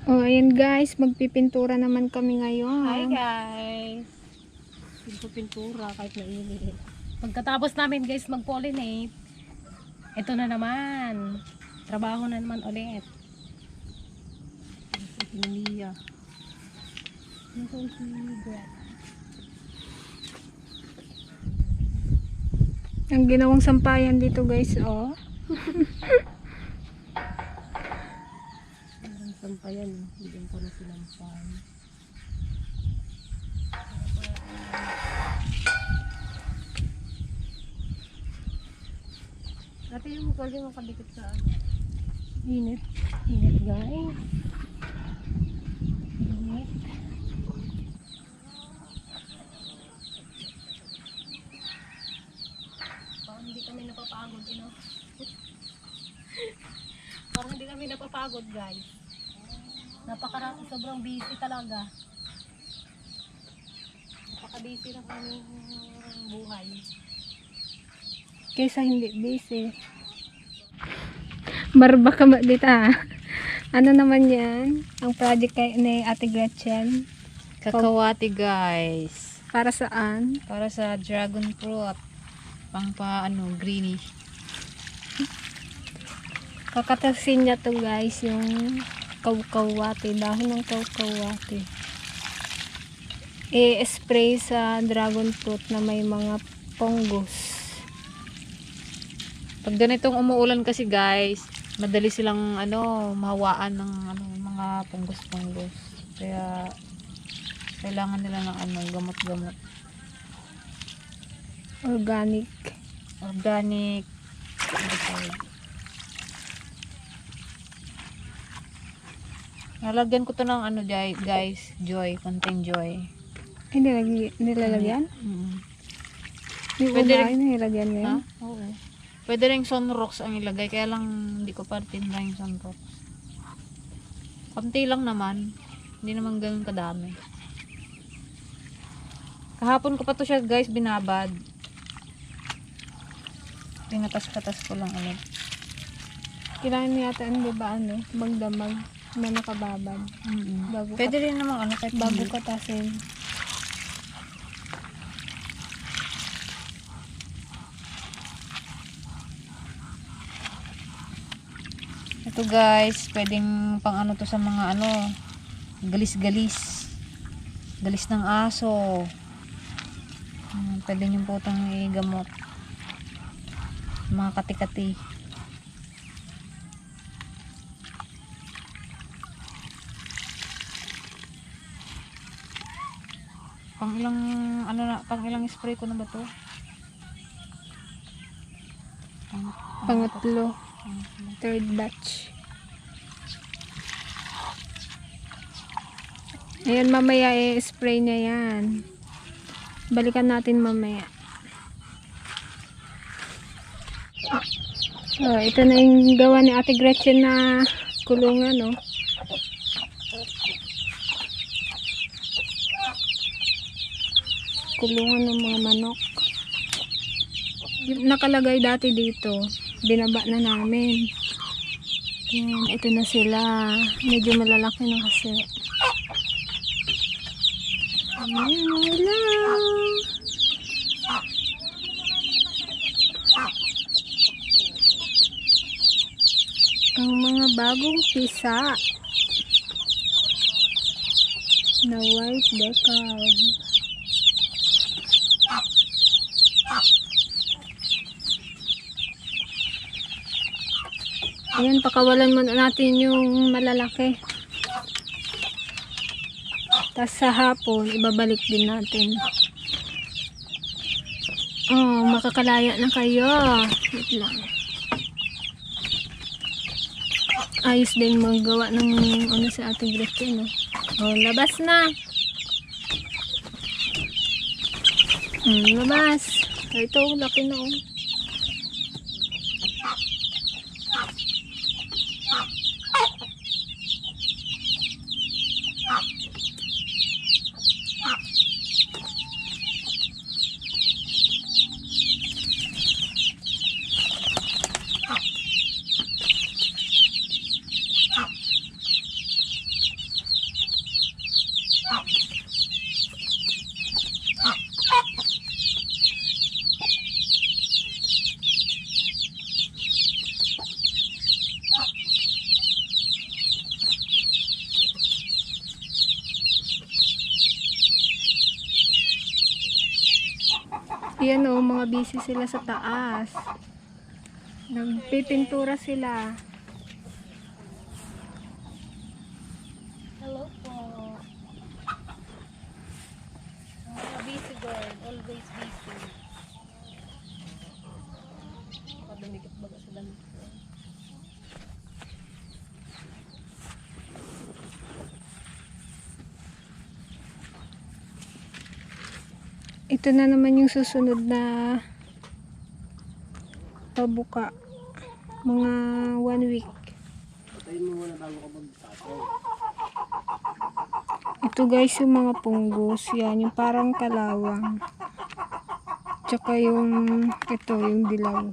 Oh, ayan guys, magpipintura naman kami ngayon. Hi guys! Pintura kahit mainit. Pagkatapos namin guys mag-pollinate, ito na naman. Trabaho na naman ulit. India. Ang ginawang sampayan dito guys, oh. Sampayan, hindi ko na sinampay. Dati yung pwede makadikit sa ano. Init. Init guys. Init. Parang hindi kami napapagod, you know? Parang hindi kami napapagod guys. Napakarami, sobrang busy talaga. Napaka-busy na kami buhay. Kaysa hindi busy. Barba ka ba dito ah? Ano naman yan? Ang project kay ni Ate Gretchen. Kakawati guys. Para saan? Para sa dragon fruit. Pang greenish. Kakatasin niya to guys, yung kawkawati, dahon ng kawkawati. I-spray sa dragon fruit na may mga fungus. Pag ganitong umuulan kasi guys, madali silang mahawaan ng mga punggos-punggos. Kaya kailangan nila ng gamot-gamot. Organic. Organic. Nalagyan ko to ng guys, joy, konting joy. Hindi nilalagyan? Yung Pwede unahin na nilagyan ngayon? Ha? Oo. Pwede rin sunrocks ang ilagay, kaya lang hindi ko pa tinry yung sunrocks. Kamti lang naman. Hindi naman ganun kadami. Kahapon ko pa to siya guys binabad. Pinatas-katas ko lang ulit. Kailangan yata magdamag na nakababad. Bago Pwede rin naman kahit bago katasin. Ito guys, pwedeng pang to sa mga galis-galis. Galis ng aso. Pwede nyo po itong igamot. Mga kati-kati. Pang ilang spray ko na ba to? Pangatlo. Third batch. Ayan, mamaya i-spray niya yan. Balikan natin mamaya. Oh, ito na yung gawa ni Ate Gretchen na kulungan, no? Kulungan ng mga manok. Yung nakalagay dati dito, binaba na namin. Yan, ito na sila. Medyo malalaki na kasi. Ayan, hello! Ang mga bagong pisa na white decal. Ayan, pakawalan muna natin yung malalaki. Tapos sa hapon, ibabalik din natin. Oh, makakalaya na kayo. Wait lang. Ayos din magawa ng sa ating Gretchen, no? Oh, labas na. Labas. Ito, laki na, oh. Yan o, mga busy sila sa taas. Nagpipintura sila. Hello po. Busy girl. Always busy. Padumikit baga sa damit ko. Ito na naman yung susunod na pabuka. Mga 1 week. Ito guys yung mga punggos. Yan, yung parang kalawang. Tsaka yung, ito yung dilaw.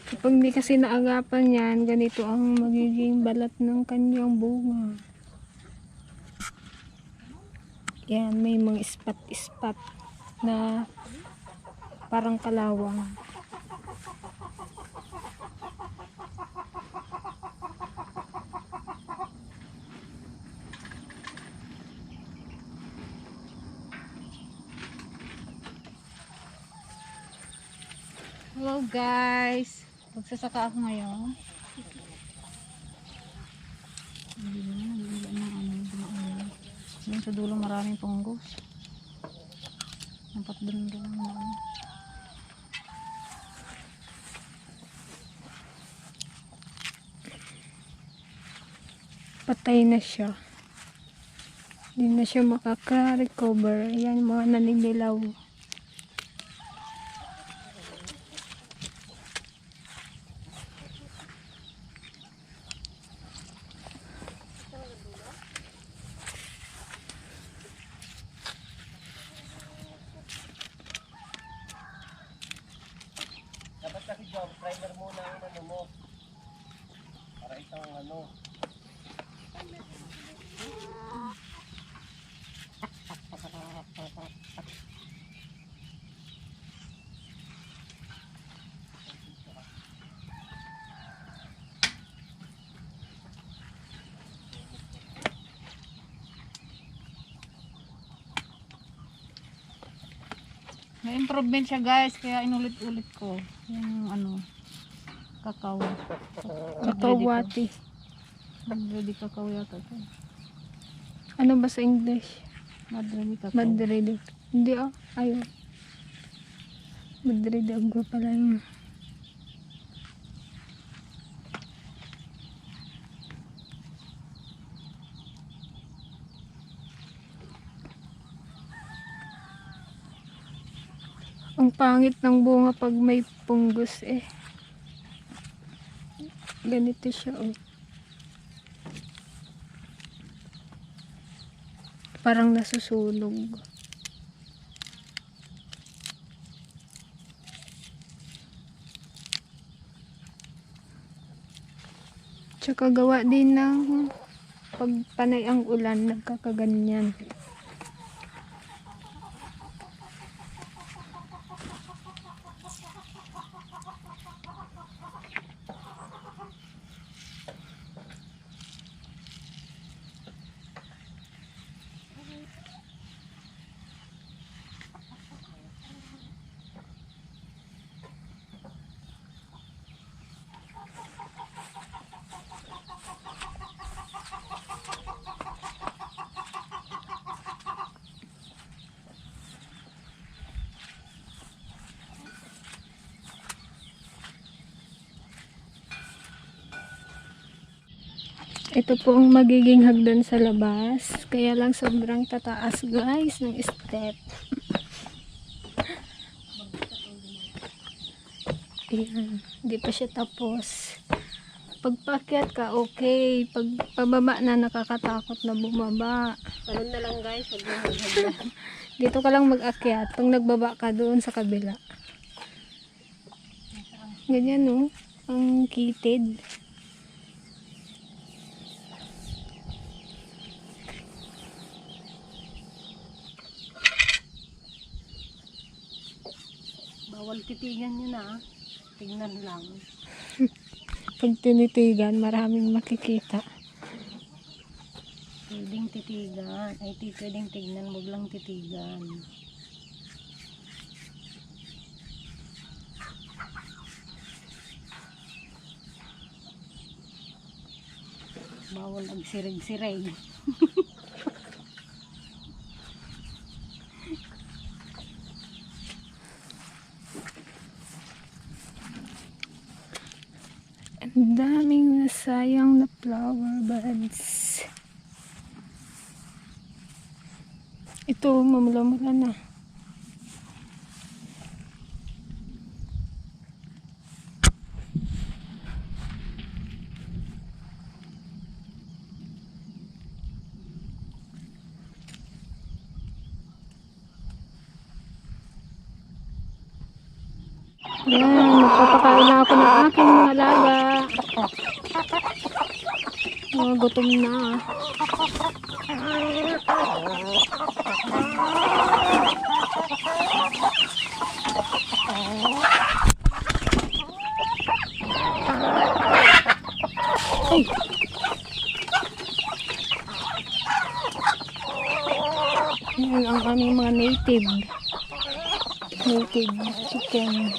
Kapag di kasi naagapan yan, ganito ang magiging balat ng kanyang bunga. Yan, may mga ispat-ispat na parang kalawang. Hello guys. Magsasaka ako ngayon. Doon sa dulo maraming punggos. Nampat doon lang. Patay na siya. Hindi na siya makaka-recover. Yan, mga naninilaw. Dapat kasi job, primer muna ang ano mo. Para isang ano. May improvement siya guys, kaya inulit-ulit ko yung ano, kakao. Kakawati. Madredi kakao yata ito. Ano ba sa English? Madredi kakao. Madrid. Hindi ayun. Madrid agwa pala yun. Ang pangit ng bunga pag may punggos eh. Ganito siya oh. Parang nasusunog. Tsaka gawa din ng pagpanay ang ulan, nagkakaganyan. Ito po ang magiging hagdan sa labas. Kaya lang sobrang tataas guys ng step. Ayan, hindi pa siya tapos. Pag paakyat ka, okay. Pag pababa na, nakakatakot na bumaba. Ganun na lang guys, pag mahal. Dito ka lang mag-akyat. Pag nagbaba ka doon sa kabila. Ganyan no, ang kitid. Bawal titigan nyo na. Tingnan lang. Pag tinitigan, maraming makikita. Pwedeng titigan. Ay, pwedeng tignan, wag lang titigan. Bawal ang sirig-sirig. Ang daming nasayang na flower buds. Ito, mamula-mula na. Yan, magpapakain na ako ng aking mga alaga. Gutom na. Ay! Yan ang aming mga native chicken.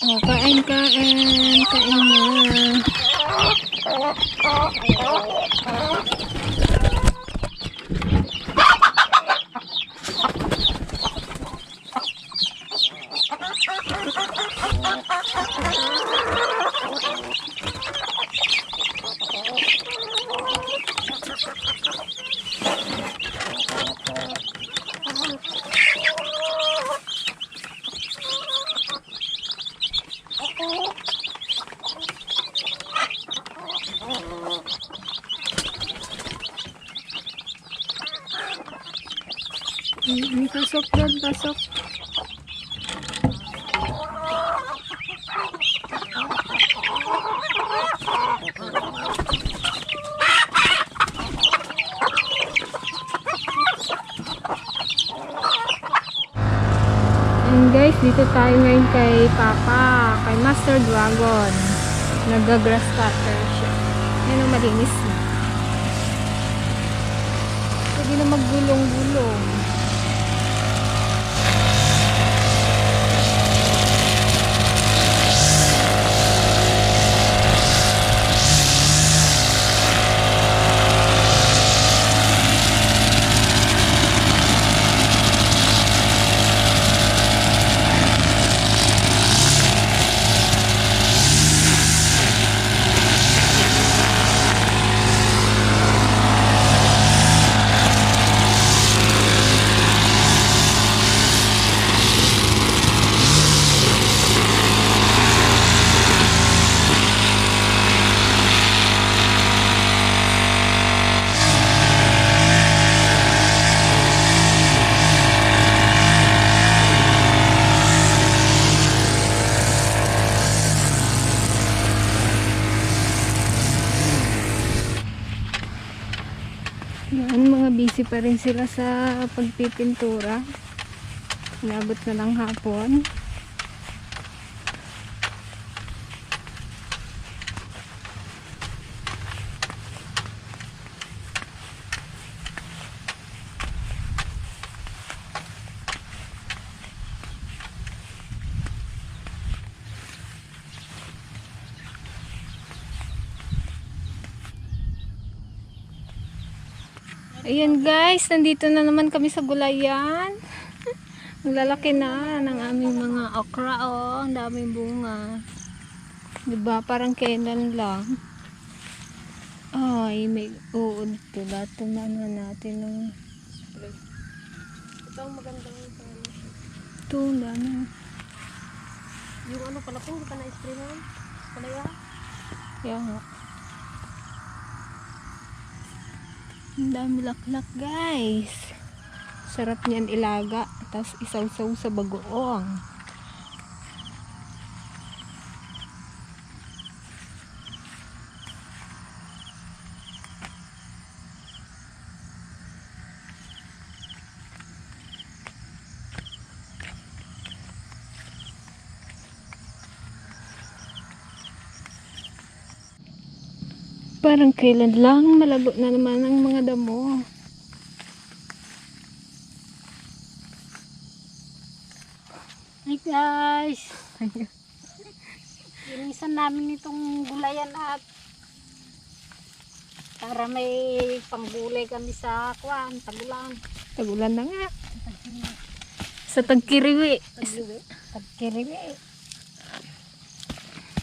Oh, kain na. Pasok doon, pasok. And guys, dito tayo ngayon kay Papa, kay Master Dragon. Nag-grass cutter siya. Yan ang malinis na. Pwede na maggulong-gulong. Yan, mga busy pa rin sila sa pagpipintura. Inabot na ng hapon. Ayan guys, nandito na naman kami sa gulayan. Ang lalaki na ng aming mga okra, oh. Ang daming bunga. Diba? Parang kailan lang. Ay, may uod to. Dato na natin ng Ito ang magandang ano. Ito, ang dami. Yung ano pala po, hindi pa na-spray mo. Palaya. Kaya nga. Ang dami laklak, guys. Sarap niyan ilaga. Tapos isaw-saw sa bagoong. Parang kailan lang malago na naman ang mga damo. Hi guys! Inisan namin itong gulayan at para may panggulay kami sa kuwan, tagulan. Tagulan na nga. Sa tagkiriwi. Tagkiriwi.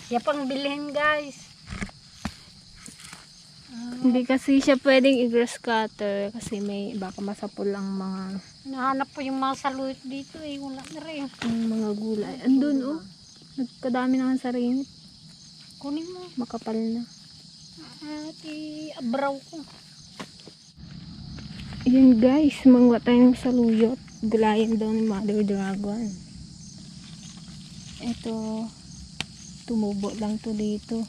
Siya pang bilhin guys. Hindi kasi siya pwedeng i-grass cutter kasi may baka masapol ang mga Nahanap po yung mga saluyot dito eh. Wala na rin. mga gulay. Andun oh. Nagkadami naman sa ringit. Kunin mo. Makapal na. At i-abraw ko. Yun guys, mangwa tayong saluyot. Gulayan daw ni Mother Dragon. Ito, tumubo lang to dito.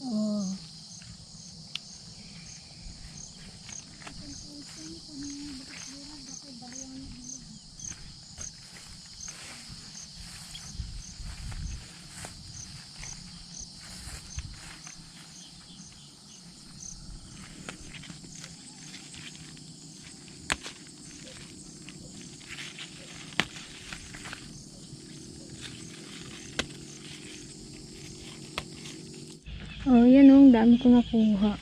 Oh. Oh, yan oh, ang dami ko nakuha.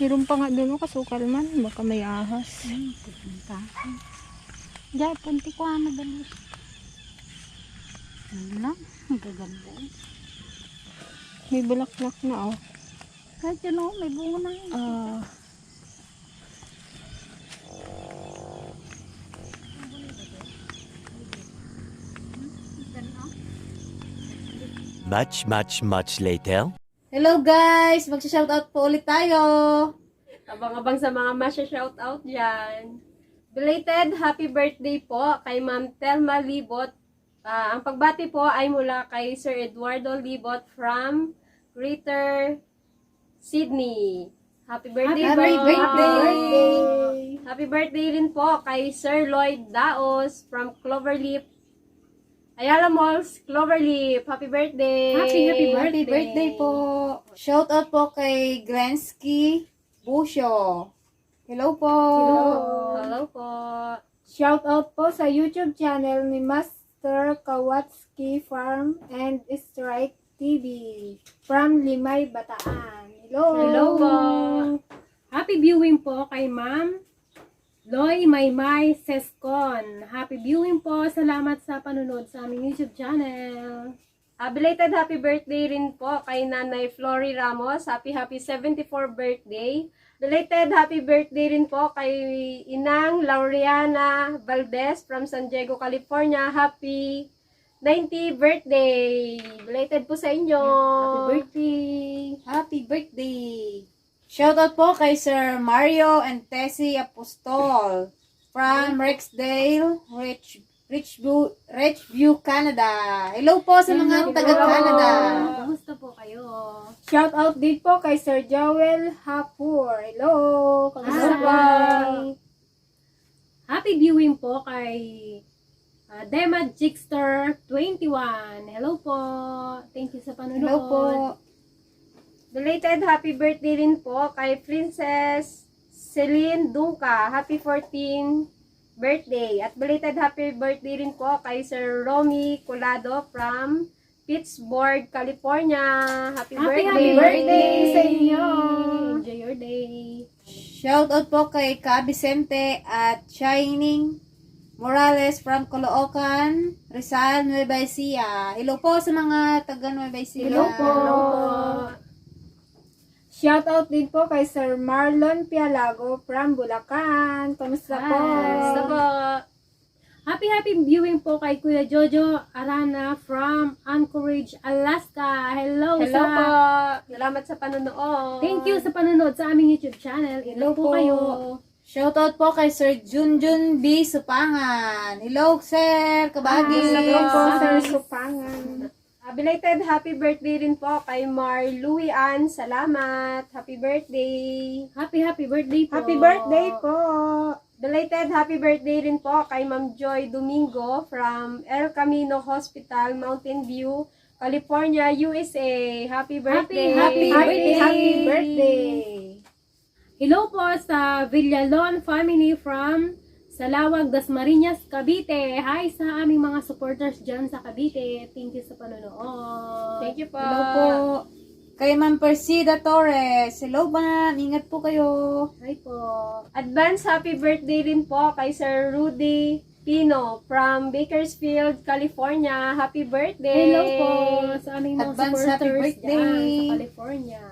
Meron pa nga doon oh, kasukal man, baka may ahas. Diyan, punti ko ano dali. Ano lang, magaganda. May bulaklak na oh. Kahit yun o, may bunga na yun. Ah, Much later. Hello guys! Magsha-shoutout po ulit tayo! Abang-abang sa mga masya-shoutout dyan. Belated happy birthday po kay Ma'am Telma Libot. Ang pagbati po ay mula kay Sir Eduardo Libot from Greater Sydney. Happy birthday Happy po! birthday! Happy birthday rin po kay Sir Lloyd Daos from Cloverleaf, Ayala Malls, Cloverleaf. Happy birthday! Happy birthday po! Shoutout po kay Glensky Busio. Hello po! Hello po! shoutout po sa YouTube channel ni Master Kawatsky Farm and Strike TV from Limay, Bataan. Hello! Hello po! Happy viewing po kay Ma'am Loy Maymay Sescon. Happy viewing po. Salamat sa panunod sa aming YouTube channel. Belated happy birthday rin po kay Nanay Flory Ramos. Happy 74th birthday. Belated happy birthday rin po kay Inang Laureana Valdez from San Diego, California. Happy 90th birthday. Belated po sa inyo. Happy birthday! Happy birthday! Shoutout po kay Sir Mario and Tessie Apostol from Rexdale, Richview, Canada. Hello po sa mga taga-Canada. Kumusta po kayo? Shoutout din po kay Sir Joel Hapur. Hello! Kamusta po? Happy viewing po kay Dema Jigster 21. Hello po. Thank you sa panonood. Hello po. Belated happy birthday rin po kay Princess Celine Dunca, happy 14th birthday. At belated happy birthday rin po kay Sir Romy Colado from Pittsburgh, California. Happy birthday sa inyo. Enjoy your day. Shoutout po kay Ka Vicente at Shining Morales from Caloocan, Rizal, Nueva Ecija. Hello po sa mga taga Nueva Ecija. Hello po. Shoutout din po kay Sir Marlon Pialago from Bulacan. Kamusta po? Basta po. Happy viewing po kay Kuya Jojo Arana from Anchorage, Alaska. Hello Hello sa... po. Salamat sa panonood. Thank you sa panonood sa aming YouTube channel. Hello po kayo. Shoutout po kay Sir Junjun B. Supangan. Hello, Sir Kabagi. Hello po, Yes. Sir Supangan. Belated happy birthday rin po kay Mar Louie Ann. Salamat. Happy birthday. Happy birthday po. Happy birthday po. Belated happy birthday rin po kay Ma'am Joy Domingo from El Camino Hospital, Mountain View, California, USA. Happy birthday. Happy birthday. Happy birthday. Hello po sa Villalon family from Salawag, Dasmariñas, Cavite. Hi sa aming mga supporters dyan sa Cavite. Thank you sa panonood. Thank you po. Hello po. Kay Ma'am Persida Torres. Hello, ma'am. Ingat po kayo. Hi po. Advance happy birthday rin po kay Sir Rudy Pino from Bakersfield, California. Happy birthday. Hello po sa aming mga Advance supporters happy birthday. dyan sa California.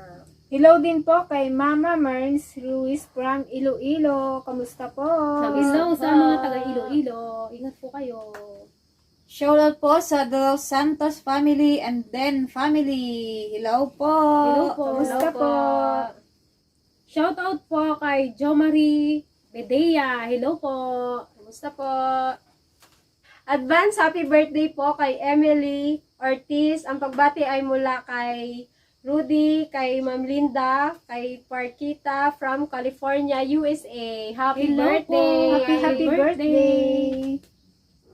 Hello din po kay Mama Merns Ruiz from Iloilo. Kamusta po? Hello sa mga taga Iloilo. Ingat po kayo. Shoutout po sa De Los Santos family and Den family. Hello po. Hello po. Kamusta po? Shout out po kay Jo Marie Bedea. Hello po. Kumusta po? Advance happy birthday po kay Emily Ortiz. Ang pagbati ay mula kay Rudy, kay Ma'am Linda, kay Parkita from California, USA. Happy Hello birthday! po. Happy birthday.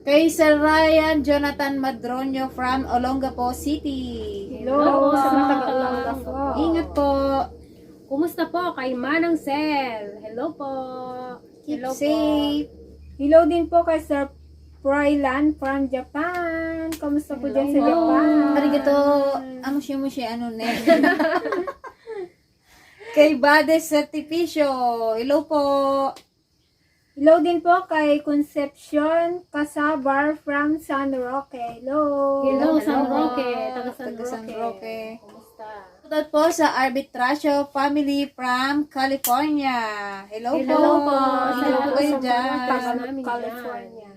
Kay Sir Ryan Jonathan Madronio from Olongapo City. Hello Hello sa po. mga taga-Olonga po. Ingat po. Kumusta po kay Manang Sel? Hello po. Keep Hello po. safe. Hello din po kay Sir Froilan from Japan. Kamusta po dyan sa Hello. Japan? Arigato. Amushi ano ne. Kay Bades Certificio. Hello po. Hello din po kay Concepcion Casabar from San Roque. Hello. Hello, Hello. San Roque. Taga San Taga San Roque. Roque. Kumusta? Shoutout po sa Arbitrasyo family from California. Hello, Hello po. Ingat po kayo Salamat sa dyan. pagpapalala. Taga namin California.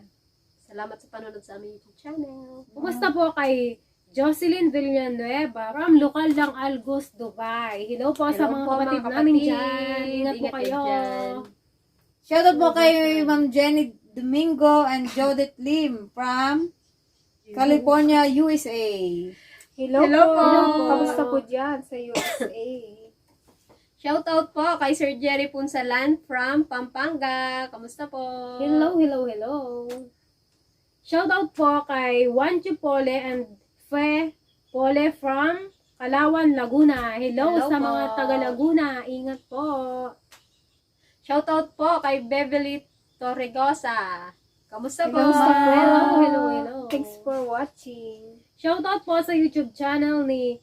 Salamat sa panonood sa aming YouTube channel. Kumusta po kay Jocelyn Villanueva from lokal ng Algos, Dubai. Hello po sa Hello mga po, kapatid mga namin kapatid. dyan. Ingat po kayo. dyan. Shoutout po kay Ma'am Jenny Domingo and Jodith Lim from California, USA. Hello, Hello po. po. Kamusta po dyan sa USA? Shoutout po kay Sir Jerry Punsalan from Pampanga. Kamusta po? Hello. Shout out po kay Wanju Pole and Fe Pole from Kalawan, Laguna. Hello, Hello sa po. mga taga Laguna. Ingat po. Shoutout po kay Beverly Torregosa. Kamusta po? Kamusta po? Hello. Thanks for watching. Shout out po sa YouTube channel ni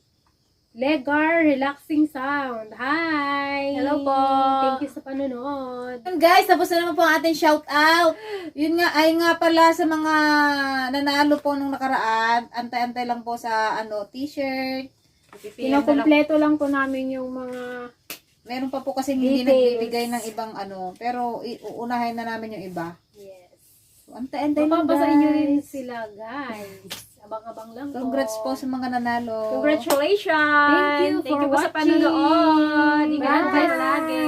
Legar Relaxing Sound. Hi! Hello po. Thank you sa panonood. Yun guys, tapos na naman po ang ating shout out. Yun nga, ay nga pala sa mga nanalo po nung nakaraan, antay-antay lang po sa t-shirt. Pinakompleto lang po namin yung mga Meron pa po kasi hindi Details. nagbibigay ng ibang pero uunahin na namin yung iba. Yes. So, antay-antay lang Mapapasain nyo rin guys. sila, guys. Abang-abang lang po. Congrats po sa mga nanalo. Congratulations! Thank you for po sa watching. panonood. Ingat Bye. kayo lagi.